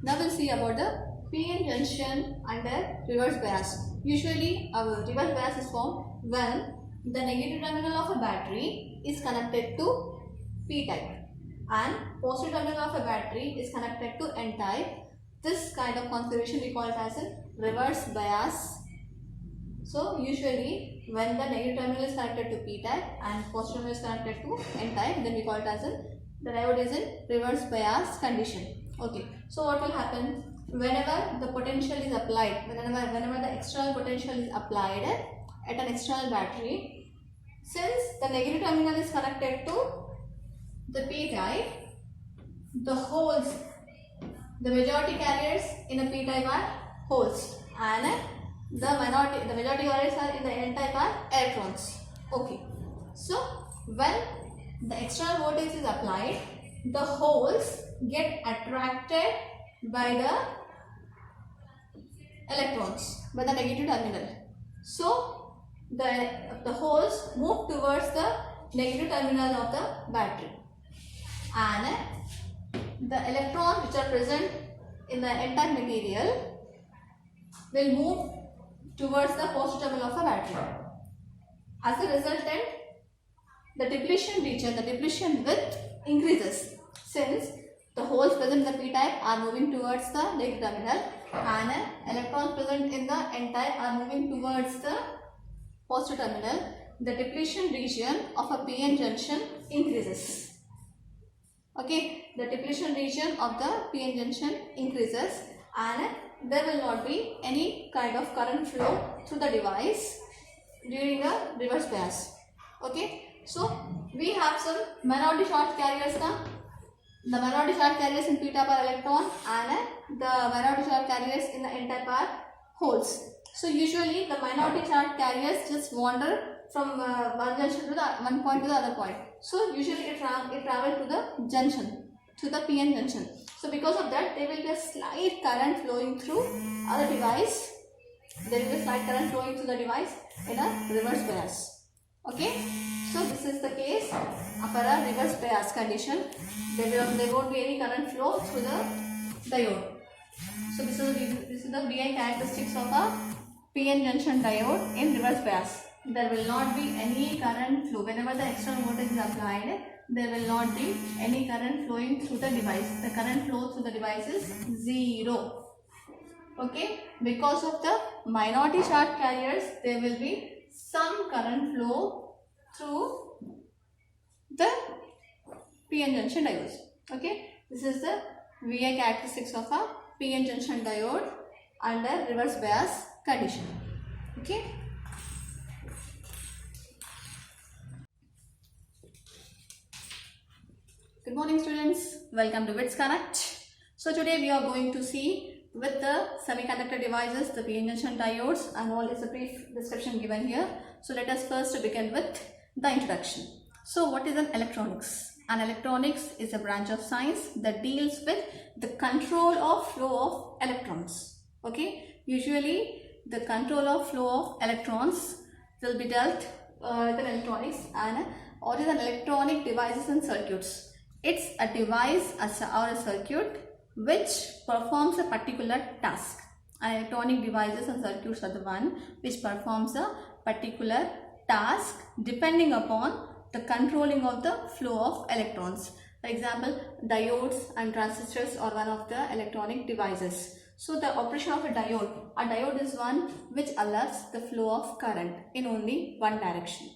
Now we'll see about the PN junction under reverse bias. Usually our reverse bias is formed when the negative terminal of a battery is connected to P-type and positive terminal of a battery is connected to N-type. This kind of configuration we call it as a reverse bias. So usually when the negative terminal is connected to P-type and positive terminal is connected to N-type, then we call it as the diode is in reverse bias condition. Okay, so what will happen whenever the potential is applied, whenever the external potential is applied at an external battery, since the negative terminal is connected to the P-type, the holes, the majority carriers in a P-type are holes and the majority carriers are in the N-type are electrons. Okay, so when the external voltage is applied, the holes get attracted by the electrons, by the negative terminal. So the holes move towards the negative terminal of the battery, and the electrons which are present in the N-type material will move towards the positive terminal of the battery. As a resultant, the depletion region, the depletion width increases since the holes present in the P-type are moving towards the negative terminal and electrons present in the N-type are moving towards the positive terminal. The depletion region of a PN junction increases. Okay, the depletion region of the PN junction increases and there will not be any kind of current flow through the device during a reverse bias. Okay, so we have some minority charge carriers now. The minority charge carriers in P-type are electron and the minority charge carriers in the N-type are holes. So usually the minority charge carriers just wander from one junction to the one point to the other point. So usually it travels to the junction, to the PN junction. So because of that, there will be a slight current flowing through other device. There will be a slight current flowing through the device in a reverse bias. Okay, so this is the case for a reverse bias condition. There won't be any current flow through the diode. So this is the VI characteristics of a PN junction diode in reverse bias. There will not be any current flow. Whenever the external voltage is applied, there will not be any current flowing through the device. The current flow through the device is 0. Okay, because of the minority charge carriers, there will be some current flow through the PN junction diodes. Okay, this is the VI characteristics of a PN junction diode under reverse bias condition. Okay. Good morning students, welcome to WITS Connect. So today we are going to see with the semiconductor devices, the PN junction diodes, and all is a brief description given here. So let us first begin with the introduction. So what is an electronics? An electronics is a branch of science that deals with the control of flow of electrons. Okay, usually the control of flow of electrons will be dealt with an electronics, and what is an electronic devices and circuits? It's a device or a circuit which performs a particular task. Electronic devices and circuits are the one which performs a particular task depending upon the controlling of the flow of electrons. For example, diodes and transistors are one of the electronic devices. So the operation of a diode is one which allows the flow of current in only one direction.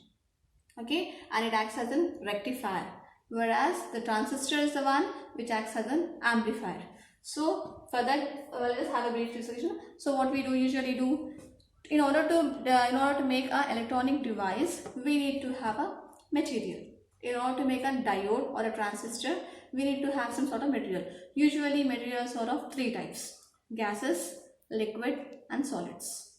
Okay, and it acts as a rectifier. Whereas the transistor is the one which acts as an amplifier. So for that, let us have a brief discussion. So what we usually do in order to make an electronic device, we need to have a material. In order to make a diode or a transistor, we need to have some sort of material. Usually materials are of three types: gases, liquid, and solids.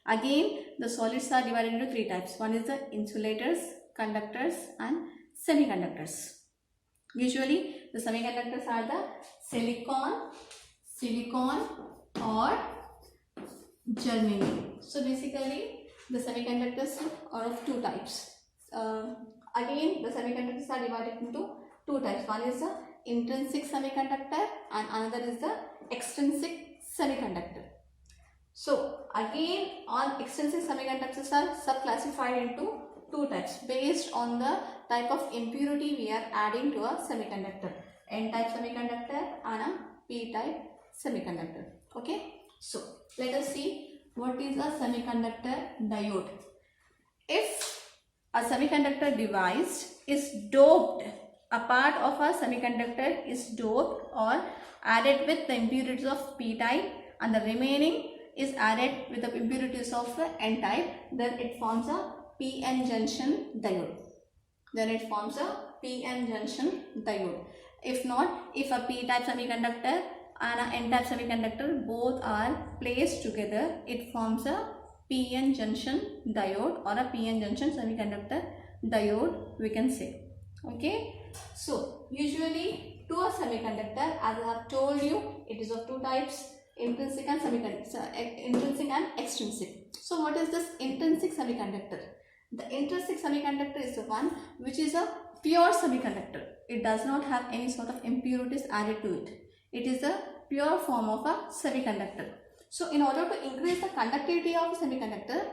Again, the solids are divided into three types. One is the insulators, conductors, and semiconductors. Usually the semiconductors are the silicon or germanium. So basically the semiconductors are of two types. Again, the semiconductors are divided into two types. One is the intrinsic semiconductor and another is the extrinsic semiconductor. So again, all extrinsic semiconductors are sub-classified into two types based on the type of impurity we are adding to a semiconductor. N-type semiconductor and a P-type semiconductor. Okay. So let us see what is a semiconductor diode. If a semiconductor device is doped, a part of a semiconductor is doped or added with the impurities of P-type and the remaining is added with the impurities of the N-type, then it forms a PN junction diode. If not, if a P-type semiconductor and an N-type semiconductor both are placed together, it forms a PN junction diode or a PN junction semiconductor diode, we can say. Okay. So usually to a semiconductor, as I have told you, it is of two types, intrinsic and extrinsic. So what is this intrinsic semiconductor? The intrinsic semiconductor is the one which is a pure semiconductor. It does not have any sort of impurities added to it. It is a pure form of a semiconductor. So in order to increase the conductivity of a semiconductor,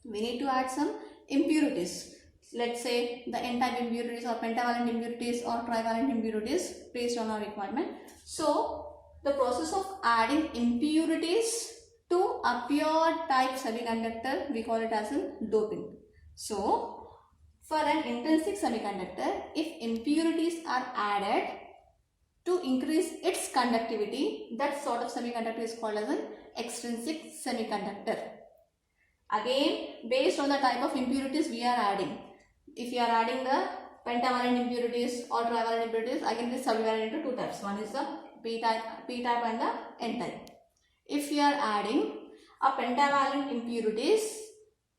we need to add some impurities. Let's say the N-type impurities or pentavalent impurities or trivalent impurities based on our requirement. So the process of adding impurities to a pure type semiconductor, we call it as a doping. So for an intrinsic semiconductor, if impurities are added to increase its conductivity, that sort of semiconductor is called as an extrinsic semiconductor. Again, based on the type of impurities we are adding. If you are adding the pentavalent impurities or trivalent impurities, again this is subdivided into two types. One is the P-type and the N-type. If you are adding a pentavalent impurities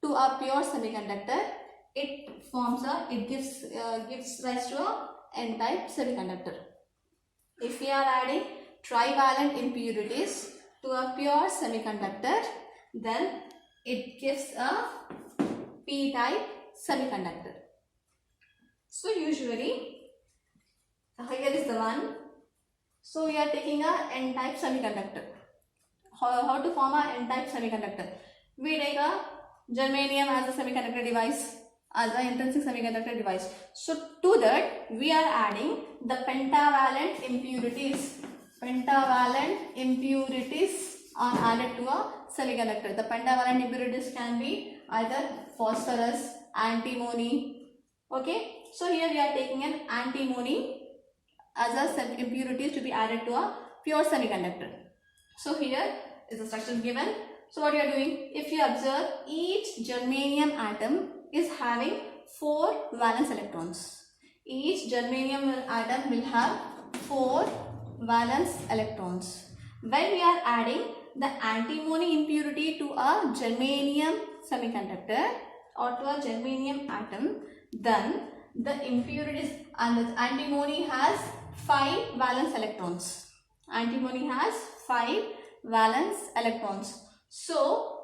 to a pure semiconductor, it gives rise to a N-type semiconductor. If we are adding trivalent impurities to a pure semiconductor, then it gives a P-type semiconductor. So usually, here is the one. So we are taking a N-type semiconductor. How to form a N-type semiconductor? We take a germanium as a semiconductor device, as an intrinsic semiconductor device. So to that we are adding the pentavalent impurities. Pentavalent impurities are added to a semiconductor. The pentavalent impurities can be either phosphorus, antimony. Okay. So here we are taking an antimony as a impurities to be added to a pure semiconductor. So here is the structure given. So what you are doing, if you observe, each germanium atom is having 4 valence electrons. Each germanium atom will have 4 valence electrons. When we are adding the antimony impurity to a germanium semiconductor or to a germanium atom, then the impurities and the antimony has 5 valence electrons. Antimony has 5 valence electrons. So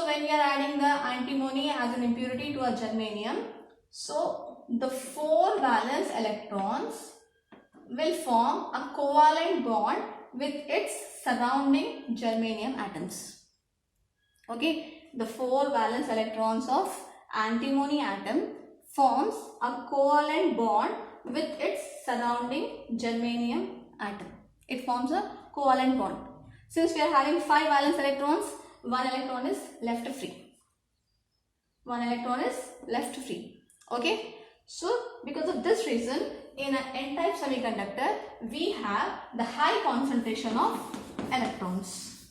when we are adding the antimony as an impurity to a germanium, so the 4 valence electrons will form a covalent bond with its surrounding germanium atoms. Okay, the 4 valence electrons of antimony atom forms a covalent bond with its surrounding germanium atom. It forms a covalent bond. Since we are having 5 valence electrons, 1 electron is left free. 1 electron is left free. Okay. So because of this reason, in an N-type semiconductor, we have the high concentration of electrons.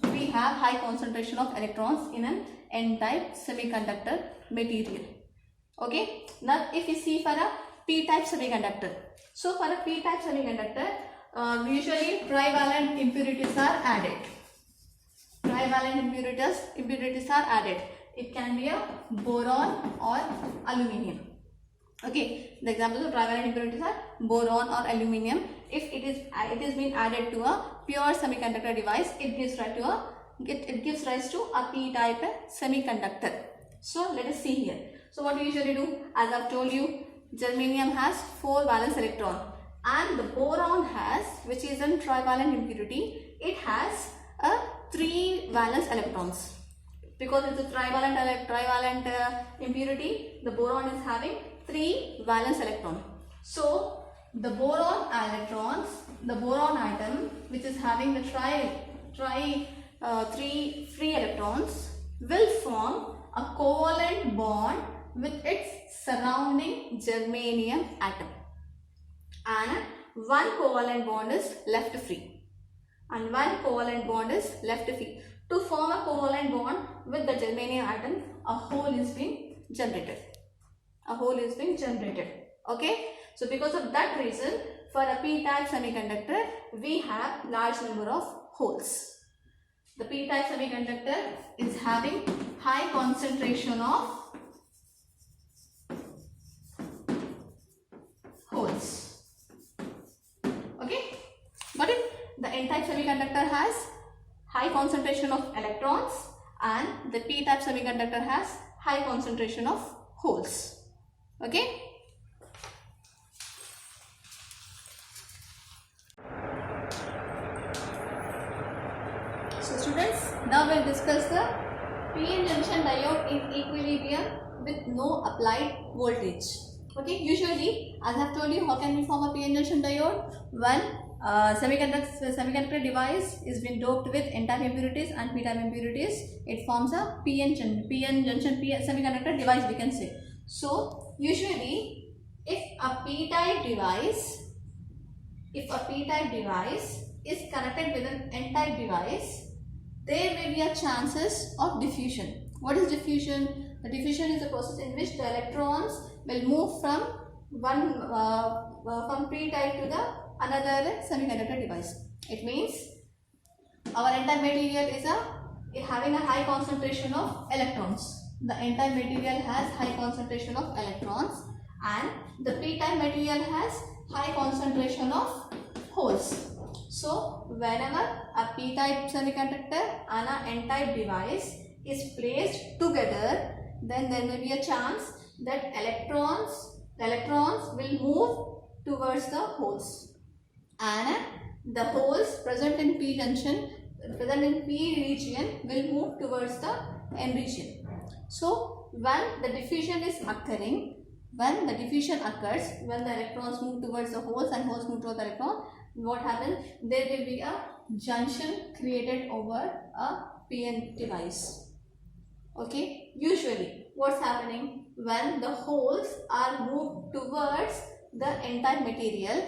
We have high concentration of electrons in an N-type semiconductor material. Okay. Now if you see for a P-type semiconductor. So for a P-type semiconductor, usually trivalent impurities are added. Trivalent impurities are added. It can be a boron or aluminium. Okay, the examples of trivalent impurities are boron or aluminium. If it is being added to a pure semiconductor device, it gives rise to a P-type semiconductor. So let us see here. So what we usually do, as I have told you, germanium has 4 valence electron. And the boron has, which is a trivalent impurity, it has a 3 valence electrons. Because it's a trivalent impurity, the boron is having 3 valence electrons. So the boron electrons, the boron atom, which is having the 3 free electrons, will form a covalent bond with its surrounding germanium atom, and one covalent bond is left free, and one covalent bond is left free. To form a covalent bond with the germanium atom, a hole is being generated. Okay. So because of that reason, for a p-type semiconductor, we have large number of holes. The p-type semiconductor is having high concentration of holes. Okay, got it? The n-type semiconductor has high concentration of electrons, and the p-type semiconductor has high concentration of holes. Okay. So students, now we'll discuss the PN junction diode in equilibrium with no applied voltage. Okay, usually as I have told you, how can we form a PN junction diode? One semiconductor device is been doped with n-type impurities and p-type impurities. It forms a PN junction semiconductor device, we can say. So usually if a p-type device is connected with an n-type device, there may be a chances of diffusion. What is diffusion? The diffusion is a process in which the electrons will move from from p-type to the another semiconductor device. It means our n-type material is having a high concentration of electrons. The n-type material has high concentration of electrons, and the p-type material has high concentration of holes. So whenever a p-type semiconductor and an n-type device is placed together, then there may be a chance that the electrons will move towards the holes, and the holes present in p region will move towards the n region. So when the diffusion occurs, when the electrons move towards the holes and holes move towards the electron, what happens? There will be a junction created over a PN device. Okay, usually what's happening when the holes are moved towards the n-type material,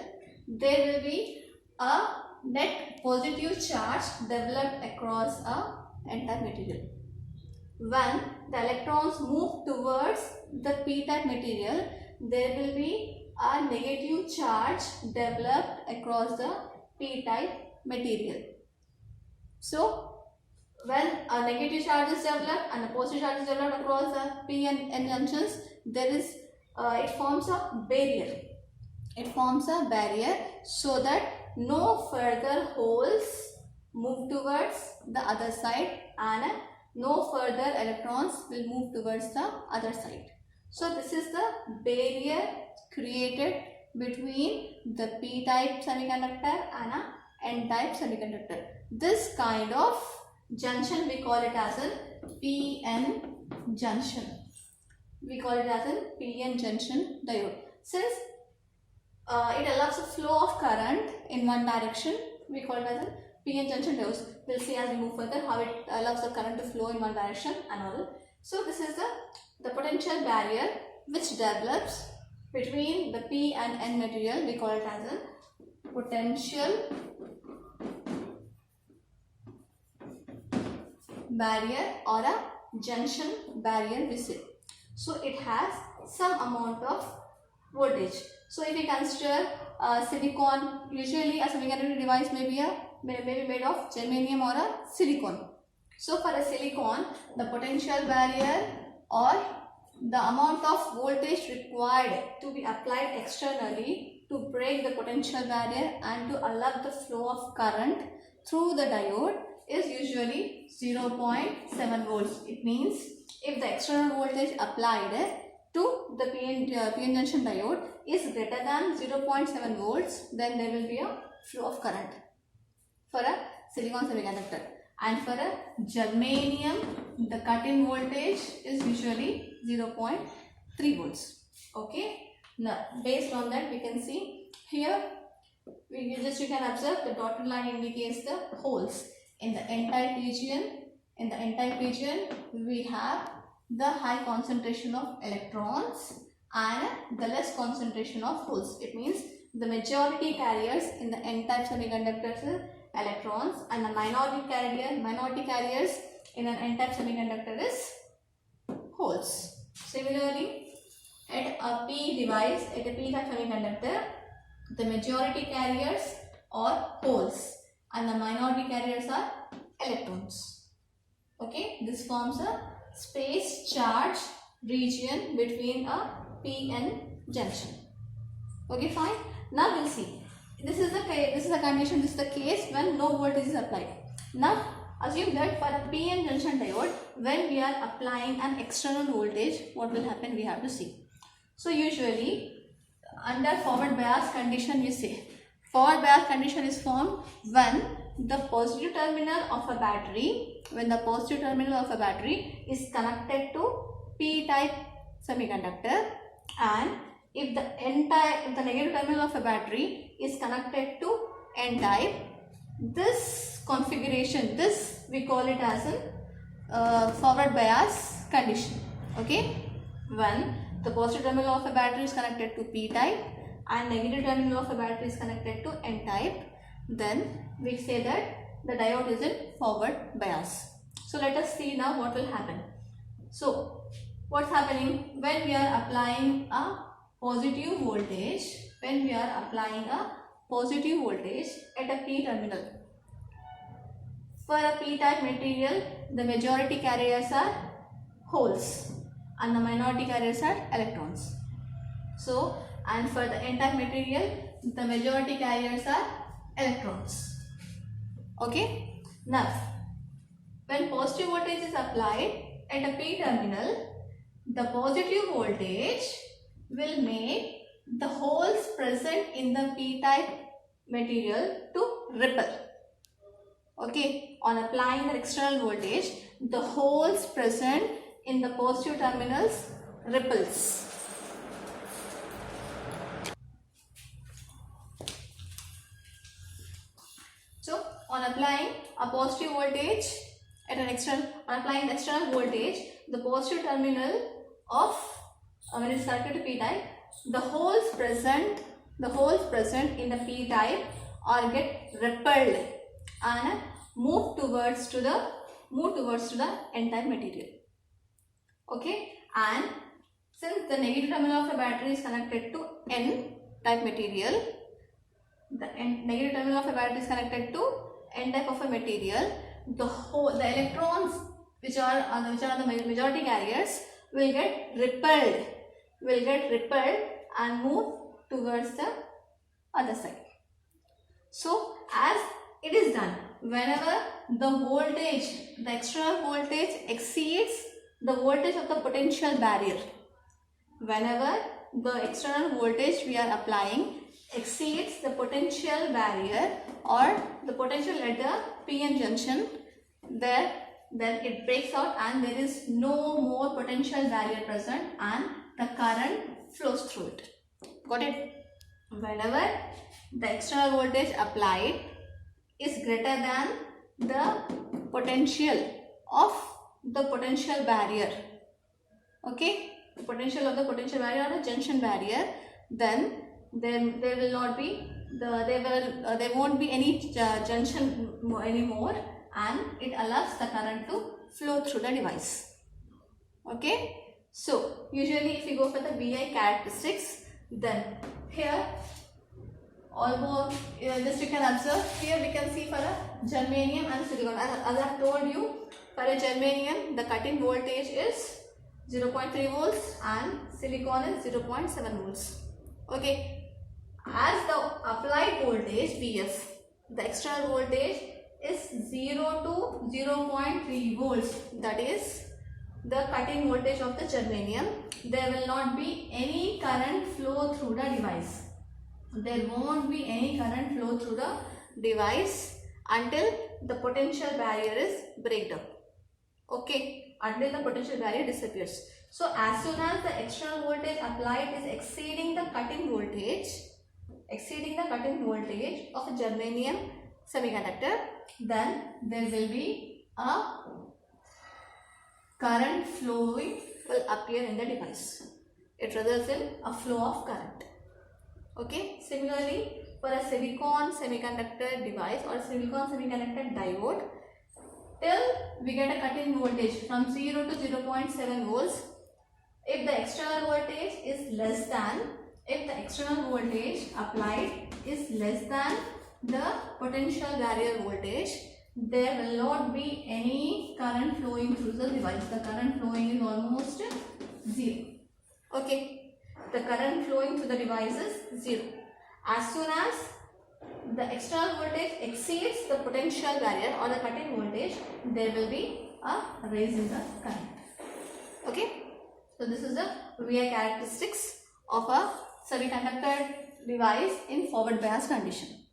there will be a net positive charge developed across a n-type material. When the electrons move towards the p-type material, there will be a negative charge developed across the p-type material. So when a negative charge is developed and a positive charge is developed across the p and n junctions, there is it forms a barrier. So that no further holes move towards the other side, and no further electrons will move towards the other side. So this is the barrier created between the p-type semiconductor and a n-type semiconductor. This kind of junction we call it as a PN junction. Diode. Since it allows a flow of current in one direction, we call it as a PN junction diodes. We'll see as we move further how it allows the current to flow in one direction and all. So this is the potential barrier which develops between the P and N material. We call it as a potential barrier or a junction barrier, we say. So it has some amount of voltage. So if we consider silicon, usually a semiconductor device may be made of germanium or a silicon. So for a silicon, the potential barrier or the amount of voltage required to be applied externally to break the potential barrier and to allow the flow of current through the diode is usually 0.7 volts. It means if the external voltage applied to the PN junction diode is greater than 0.7 volts, then there will be a flow of current for a silicon semiconductor. And for a germanium, the cut-in voltage is usually 0.3 volts. Okay. Now, based on that, we can see here, you can observe the dotted line indicates the holes. In the n-type region, we have the high concentration of electrons and the less concentration of holes. It means the majority carriers in the n-type semiconductors is electrons, and the minority carriers in an n-type semiconductor is holes. Similarly, at a p-type semiconductor, the majority carriers are holes and the minority carriers are electrons. Okay, this forms a space charge region between a p-n junction. Okay, fine. Now we'll see. This is the condition. This is the case when no voltage is applied. Now assume that for a p-n junction diode, when we are applying an external voltage, what will happen? We have to see. So usually under forward bias condition, we say forward bias condition is formed when the positive terminal of a battery, is connected to p-type semiconductor, and if the negative terminal of a battery is connected to n-type, this configuration, this we call it as a forward bias condition. Okay, when the positive terminal of a battery is connected to p-type and negative terminal of a battery is connected to n-type, then we say that the diode is in forward bias. So let us see now what will happen. So what's happening when we are applying a positive voltage, at a p terminal. For a p-type material, the majority carriers are holes and the minority carriers are electrons. So, and for the n-type material, the majority carriers are electrons. Okay. Now, when positive voltage is applied at a p terminal, the positive voltage will make the holes present in the p-type material to ripple. Okay, on applying the external voltage, the holes present in the positive terminals ripples. So on applying a positive voltage at an applying the external voltage, the positive terminal of when it is connected to p-type, the holes present in the p-type are get repelled and move towards to the n-type material. Okay, and since the negative terminal of a battery is connected to n-type material, the negative terminal of a battery is connected to n-type of a material, the electrons which are the majority carriers will get repelled and move towards the other side. So as it is done, whenever the external voltage exceeds the voltage of the potential barrier, whenever the external voltage we are applying exceeds the potential barrier or the potential at the p-n junction, then it breaks out and there is no more potential barrier present and the current flows through it. Got it? Whenever the external voltage applied is greater than the potential of the potential barrier, okay, the potential of the potential barrier or the junction barrier, then there will not be there won't be any junction anymore, and it allows the current to flow through the device. Okay, so usually if you go for the VI characteristics, then here almost just you can observe here we can see for a germanium and silicon. As I have told you, for a germanium the cut-in voltage is 0.3 volts and silicon is 0.7 volts. Okay, as the applied voltage VF, the external voltage is 0 to 0.3 volts, that is the cutting voltage of the germanium, there will not be any current flow through the device. There won't be any current flow through the device until the potential barrier is breakdown. Okay, until the potential barrier disappears. So as soon as the external voltage applied is exceeding the cutting voltage of a germanium semiconductor, then there will be a current flowing will appear in the device. It results in a flow of current. Okay, similarly for a silicon semiconductor device or silicon semiconductor diode, till we get a cutting voltage from 0 to 0.7 volts, if the external voltage is less than, if the external voltage applied is less than the potential barrier voltage, there will not be any current flowing through the device. The current flowing is almost 0. Okay, the current flowing through the device is 0. As soon as the external voltage exceeds the potential barrier or the cutting voltage, there will be a rise in the current. Okay, so this is the VI characteristics of a semiconductor device in forward bias condition.